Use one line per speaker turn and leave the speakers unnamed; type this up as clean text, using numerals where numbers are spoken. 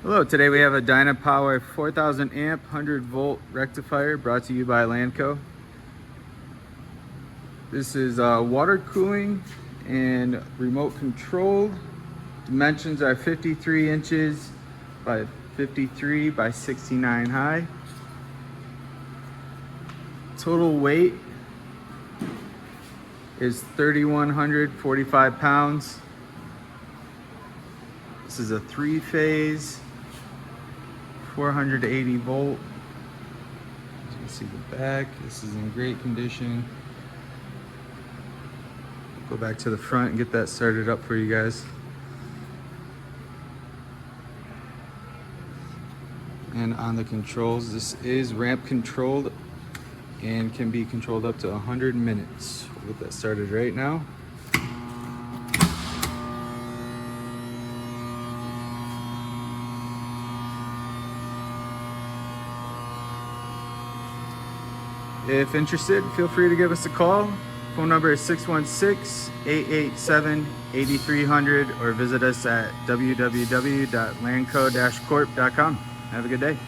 Hello, today we have a Dynapower 4000 amp 100 volt rectifier brought to you by Lanco. This is water cooling and remote controlled. Dimensions are 53 inches by 53 by 69 high. Total weight is 3,145 pounds. This is a 3-phase 480 volt. As you can see the back, this is in great condition. Go back to the front and get that started up for you guys. And on the controls, this is ramp controlled and can be controlled up to 100 minutes. We'll get that started right now. If interested, feel free to give us a call. Phone number is 616-887-8300 or visit us at www.lanco-corp.com. Have a good day.